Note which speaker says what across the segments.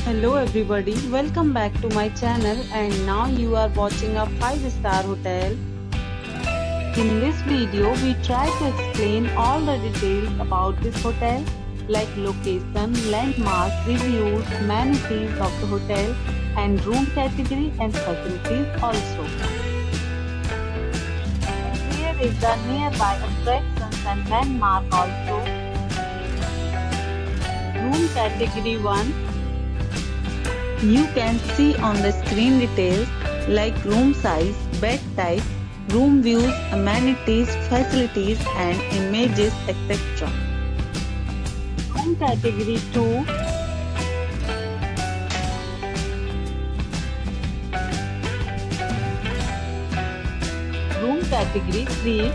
Speaker 1: Hello everybody, welcome back to my channel and now you are watching a 5-star hotel. In this video, we try to explain all the details about this hotel like location, landmarks, reviews, amenities of the hotel and room category and facilities also. Here is the nearby attractions and landmark also. Room category 1. You can see on the screen details like room size, bed type, room views, amenities, facilities and images etc. Room category 2. Room category 3.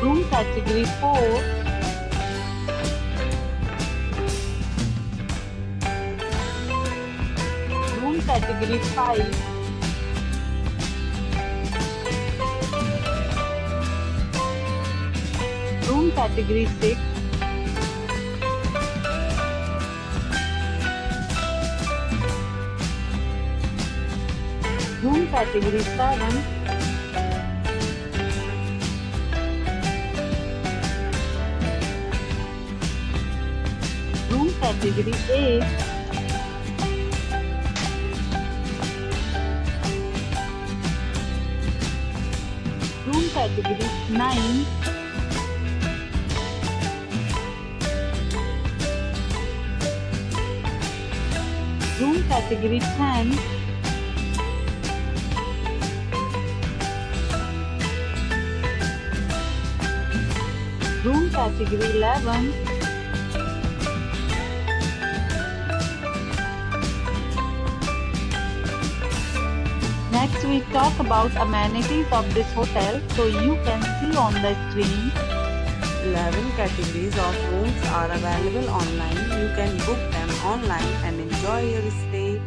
Speaker 1: Room category 4. Room category 5. Room category 6. Room category 7. Room category 8. Room category 9. Room category 10. Room category 11. Next we talk about amenities of this hotel, so you can see on the screen.
Speaker 2: 11 categories of rooms are available online. You can book them online and enjoy your stay.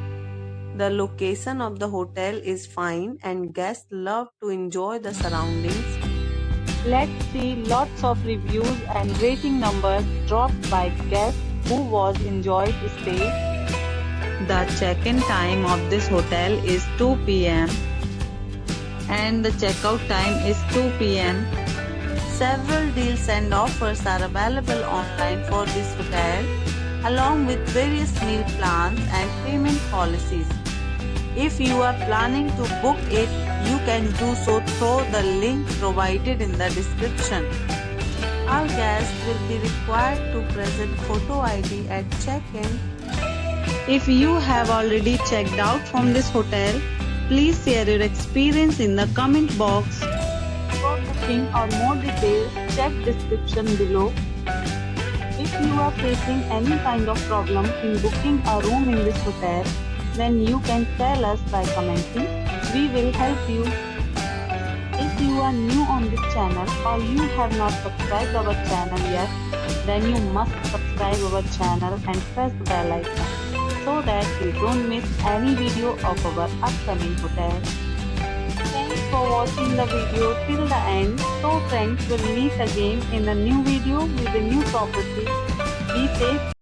Speaker 2: The location of the hotel is fine and guests love to enjoy the surroundings.
Speaker 1: Let's see lots of reviews and rating numbers dropped by guests who was enjoyed stay.
Speaker 2: The check-in time of this hotel is 2 p.m.
Speaker 1: and the checkout time is 2 p.m.
Speaker 2: Several deals and offers are available online for this hotel, along with various meal plans and payment policies. If you are planning to book it, you can do so through the link provided in the description. Our guests will be required to present photo ID at check-in.
Speaker 1: If you have already checked out from this hotel, please share your experience in the comment box. For booking or more details, check description below. If you are facing any kind of problem in booking a room in this hotel, then you can tell us by commenting. We will help you. If you are new on this channel or you have not subscribed our channel yet, then you must subscribe our channel and press the bell icon so that you don't miss any video of our upcoming hotel. Thanks for watching the video till the end. So friends, will meet again in a new video with a new property. Be safe.